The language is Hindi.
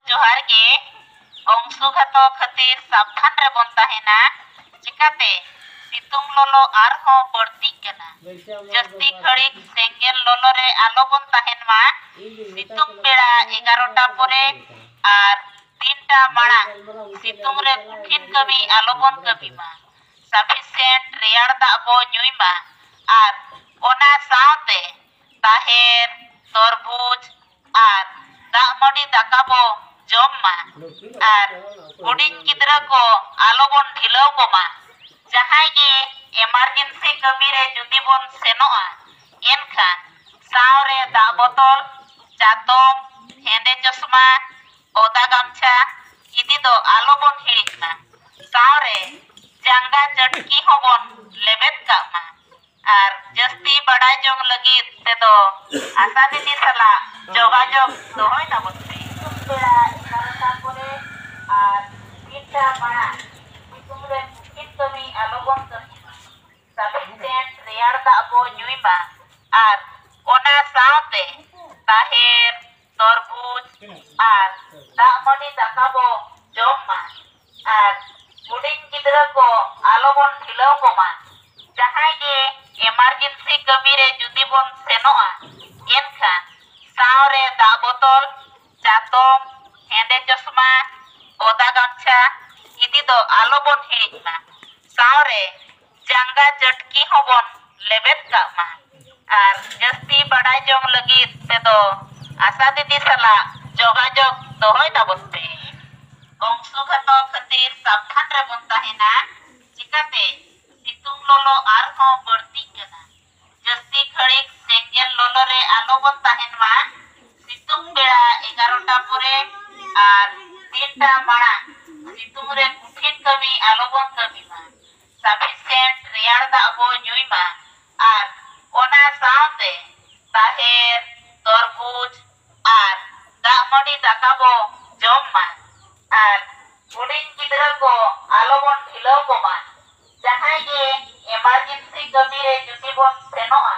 जोहार गे अंशुघात खातिर सावधान रे बन तहेना चिकाते सितुंग लोलो आरहों बढ़ती कना जस्ती घड़ी सेंगेल लोलो रे आलो बन तहेन मा सितुंग बेड़ा 11टा परे आर 3टा माड़ा सितुंग रे कुठिन कमी आलो बन कमी मा सफिशिएंट रेयाड़ दा बो ᱧᱩᱭ मा आर ओना सावते ताहेर तरबूज आर दाग मडी दाका बो जम मा आर हुडिंग गिद्रा को आलो बन ढिलाव को मा जहाय गे इमरजेंसी कमी रे जुदी बन सेनोआ एनखान सावरे दा बोतल चातम हेंदे चश्मा ओदा गामछा इदी दो आलो बन हिड़िना सावरे जांगा चटकी होबन लेबेत का मा आर जस्ती बड़ा जोग लगी ते दो आशा दीदी सला जोगाजोग दोहोय ना बते बेड़ा 11टा परे आर 3टा माड़ा सितुंग रे कुठिन कमी आलो बन कमी सफिशिएंट रेयाड़ दा बो ᱧᱩᱭ मा आर ओना सावते ताहेर तरबूज आर दाग मडी दाका बो जम मा आर हुडिंग गिद्रा को आलो बन ढिलाव को मा जहाय गे इमरजेंसी कमी रे जुदी बन सेनोआ एनखान सावरे दा बोतल चातम हेंदे चश्मा ओदा गामछा इदी दो आलो बन हिड़िना सावरे जांगा चटकी होबन लेबेत का मा आर जस्ती बड़ा जोग लगी ते दो आशा दीदी सला जोगाजोग दोहोय ना बते अंशुघात खातिर सावधान रे बन तहेना चिकाते सितुंग लोलो आरहों बढ़ती कना जस्ती घड़ी सेंगेल लोलो रे आलो बन तहेन मा सितुंग बेड़ा 11टा परे आर 3टा माड़ा सितुंग रे कुठिन कमी आलो बन कमी मा सफिशिएंट रेयाड़ दा बो ᱧᱩᱭ मा आर ओना सावते ताहेर तरबूज आर दाग मडी दाका बो जम मा आर हुडिंग गिद्रा को आलो बन ढिलाव को मा जहाय गे इमरजेंसी कमी रे जुदी बन सेनोआ